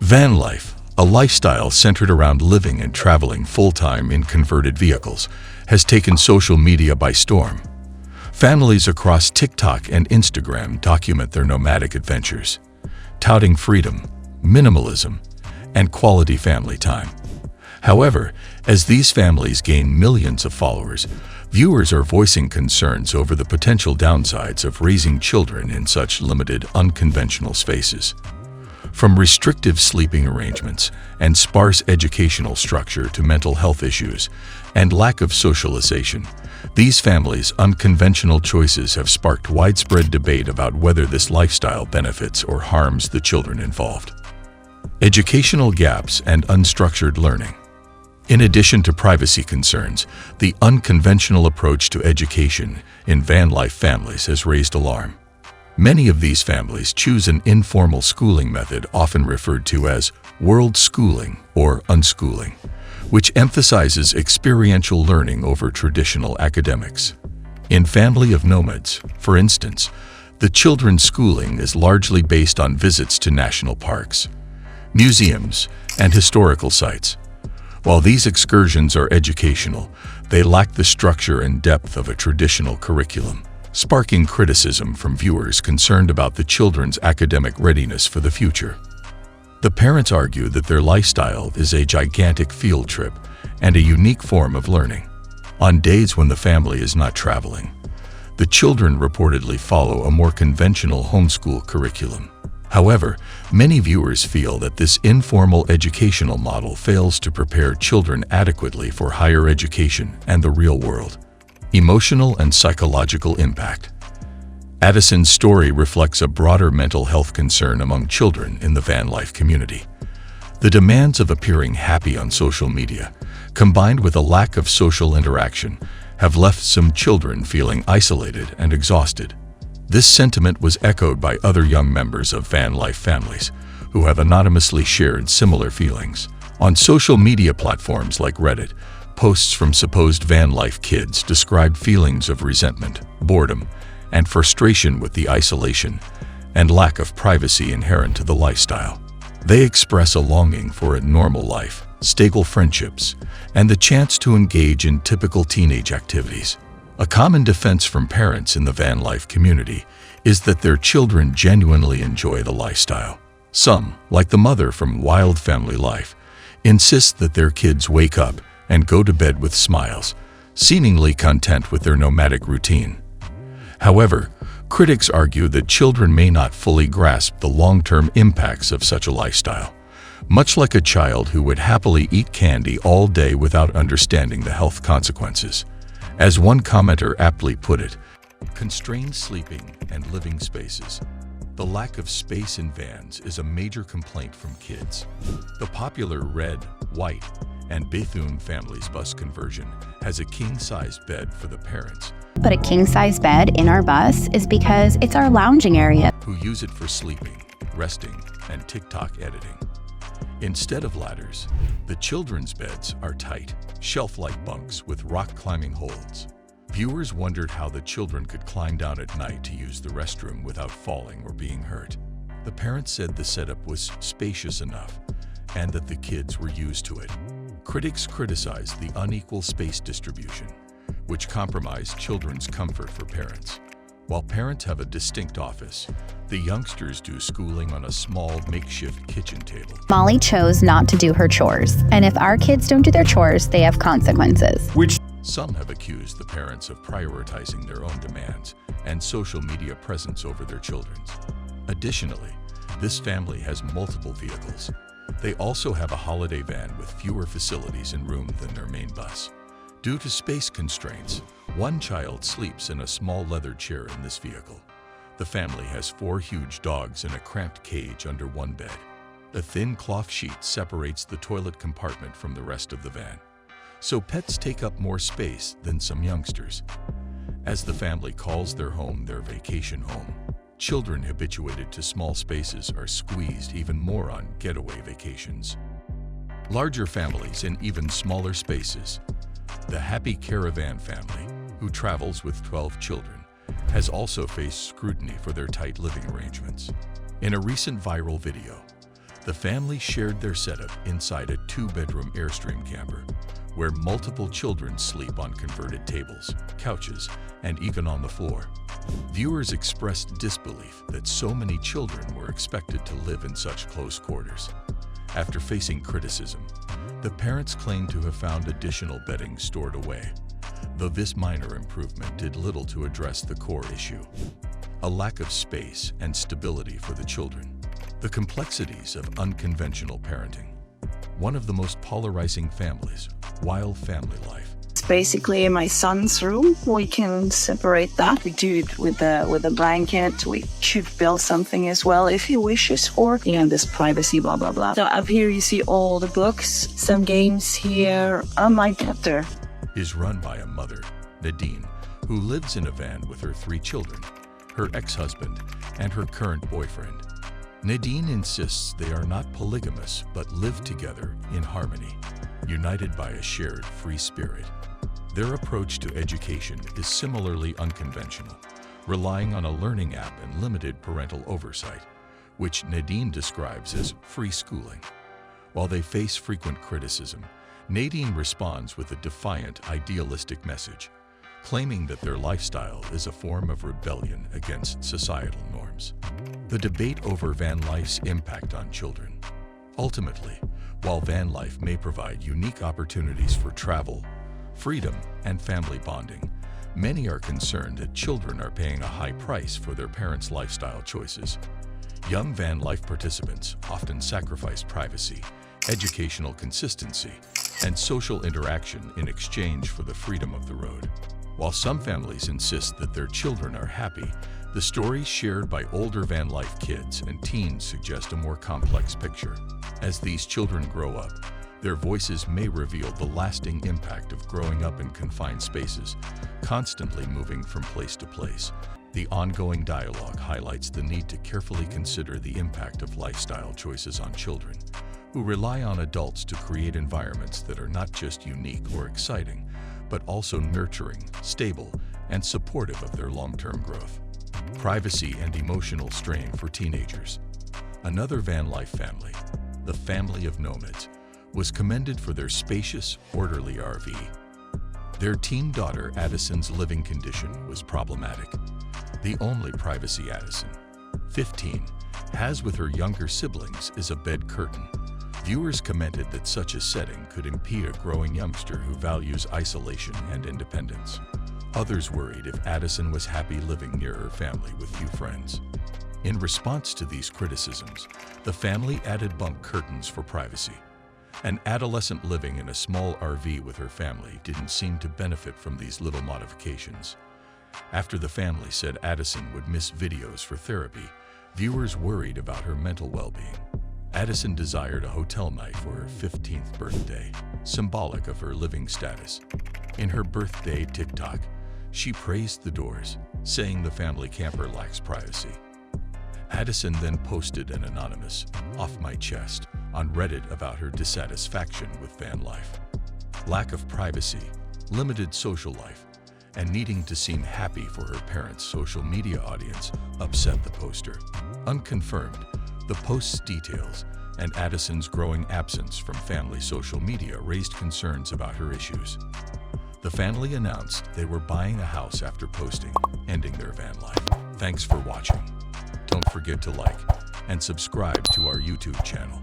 Van life, a lifestyle centered around living and traveling full-time in converted vehicles, has taken social media by storm. Families across TikTok and Instagram document their nomadic adventures, touting freedom, minimalism, and quality family time. However, as these families gain millions of followers, viewers are voicing concerns over the potential downsides of raising children in such limited, unconventional spaces. From restrictive sleeping arrangements and sparse educational structure to mental health issues and lack of socialization, these families' unconventional choices have sparked widespread debate about whether this lifestyle benefits or harms the children involved. Educational gaps and unstructured learning. In addition to privacy concerns, the unconventional approach to education in van life families has raised alarm. Many of these families choose an informal schooling method often referred to as world schooling or unschooling, which emphasizes experiential learning over traditional academics. In Family of Nomads, for instance, the children's schooling is largely based on visits to national parks, museums, and historical sites. While these excursions are educational, they lack the structure and depth of a traditional curriculum, sparking criticism from viewers concerned about the children's academic readiness for the future. The parents argue that their lifestyle is a gigantic field trip and a unique form of learning. On days when the family is not traveling, the children reportedly follow a more conventional homeschool curriculum. However, many viewers feel that this informal educational model fails to prepare children adequately for higher education and the real world. Emotional and psychological impact. Addison's story reflects a broader mental health concern among children in the van life community. The demands of appearing happy on social media, combined with a lack of social interaction, have left some children feeling isolated and exhausted. This sentiment was echoed by other young members of van life families, who have anonymously shared similar feelings. On social media platforms like Reddit, posts from supposed van life kids described feelings of resentment, boredom, and frustration with the isolation and lack of privacy inherent to the lifestyle. They express a longing for a normal life, stable friendships, and the chance to engage in typical teenage activities. A common defense from parents in the van life community is that their children genuinely enjoy the lifestyle. Some, like the mother from Wild Family Life, insist that their kids wake up and go to bed with smiles, seemingly content with their nomadic routine. However, critics argue that children may not fully grasp the long-term impacts of such a lifestyle, much like a child who would happily eat candy all day without understanding the health consequences. As one commenter aptly put it, constrained sleeping and living spaces. The lack of space in vans is a major complaint from kids. The popular red, white, and Bethune family's bus conversion has a king-sized bed for the parents. But a king-size bed in our bus is because it's our lounging area. Who use it for sleeping, resting, and TikTok editing. Instead of ladders, the children's beds are tight, shelf-like bunks with rock-climbing holds. Viewers wondered how the children could climb down at night to use the restroom without falling or being hurt. The parents said the setup was spacious enough and that the kids were used to it. Critics criticized the unequal space distribution, which compromised children's comfort for parents. While parents have a distinct office, the youngsters do schooling on a small makeshift kitchen table. Molly chose not to do her chores, and if our kids don't do their chores, they have consequences. Some have accused the parents of prioritizing their own demands and social media presence over their children's. Additionally, this family has multiple vehicles. They also have a holiday van with fewer facilities and room than their main bus. Due to space constraints, one child sleeps in a small leather chair in this vehicle. The family has 4 huge dogs in a cramped cage under one bed. A thin cloth sheet separates the toilet compartment from the rest of the van, so pets take up more space than some youngsters. As the family calls their home their vacation home, children habituated to small spaces are squeezed even more on getaway vacations. Larger families in even smaller spaces. The Happy Caravan family, who travels with 12 children, has also faced scrutiny for their tight living arrangements. In a recent viral video, The family shared their setup inside a 2-bedroom Airstream camper, where multiple children sleep on converted tables, couches, and even on the floor. Viewers expressed disbelief that so many children were expected to live in such close quarters. After facing criticism, the parents claimed to have found additional bedding stored away, though this minor improvement did little to address the core issue: a lack of space and stability for the children. The complexities of unconventional parenting. One of the most polarizing families, wild family life. It's basically my son's room. We can separate that. We do it with a blanket. We should build something as well if he wishes for. And there's privacy, blah, blah, blah. So up here you see all the books, some games here. My daughter Is run by a mother, Nadine, who lives in a van with her 3 children, her ex-husband, and her current boyfriend. Nadine insists they are not polygamous but live together in harmony, united by a shared free spirit. Their approach to education is similarly unconventional, relying on a learning app and limited parental oversight, which Nadine describes as free schooling. While they face frequent criticism, Nadine responds with a defiant, idealistic message, claiming that their lifestyle is a form of rebellion against societal norms. The debate over van life's impact on children. Ultimately, while van life may provide unique opportunities for travel, freedom, and family bonding, many are concerned that children are paying a high price for their parents' lifestyle choices. Young van life participants often sacrifice privacy, educational consistency, and social interaction in exchange for the freedom of the road. While some families insist that their children are happy, the stories shared by older van life kids and teens suggest a more complex picture. As these children grow up, their voices may reveal the lasting impact of growing up in confined spaces, constantly moving from place to place. The ongoing dialogue highlights the need to carefully consider the impact of lifestyle choices on children, who rely on adults to create environments that are not just unique or exciting, but also nurturing, stable, and supportive of their long-term growth. Privacy and emotional strain for teenagers. Another van life family, the family of nomads, was commended for their spacious, orderly RV. Their teen daughter Addison's living condition was problematic. The only privacy Addison, 15, has with her younger siblings is a bed curtain. Viewers commented that such a setting could impede a growing youngster who values isolation and independence. Others worried if Addison was happy living near her family with few friends. In response to these criticisms, the family added bunk curtains for privacy. An adolescent living in a small RV with her family didn't seem to benefit from these little modifications. After the family said Addison would miss videos for therapy, viewers worried about her mental well-being. Addison desired a hotel night for her 15th birthday, symbolic of her living status. In her birthday TikTok, she praised the doors, saying the family camper lacks privacy. Addison then posted an anonymous, "Off my chest," on Reddit about her dissatisfaction with van life. Lack of privacy, limited social life, and needing to seem happy for her parents' social media audience upset the poster. Unconfirmed, the post's details and Addison's growing absence from family social media raised concerns about her issues. The family announced they were buying a house after posting, ending their van life. Thanks for watching. Don't forget to like and subscribe to our YouTube channel.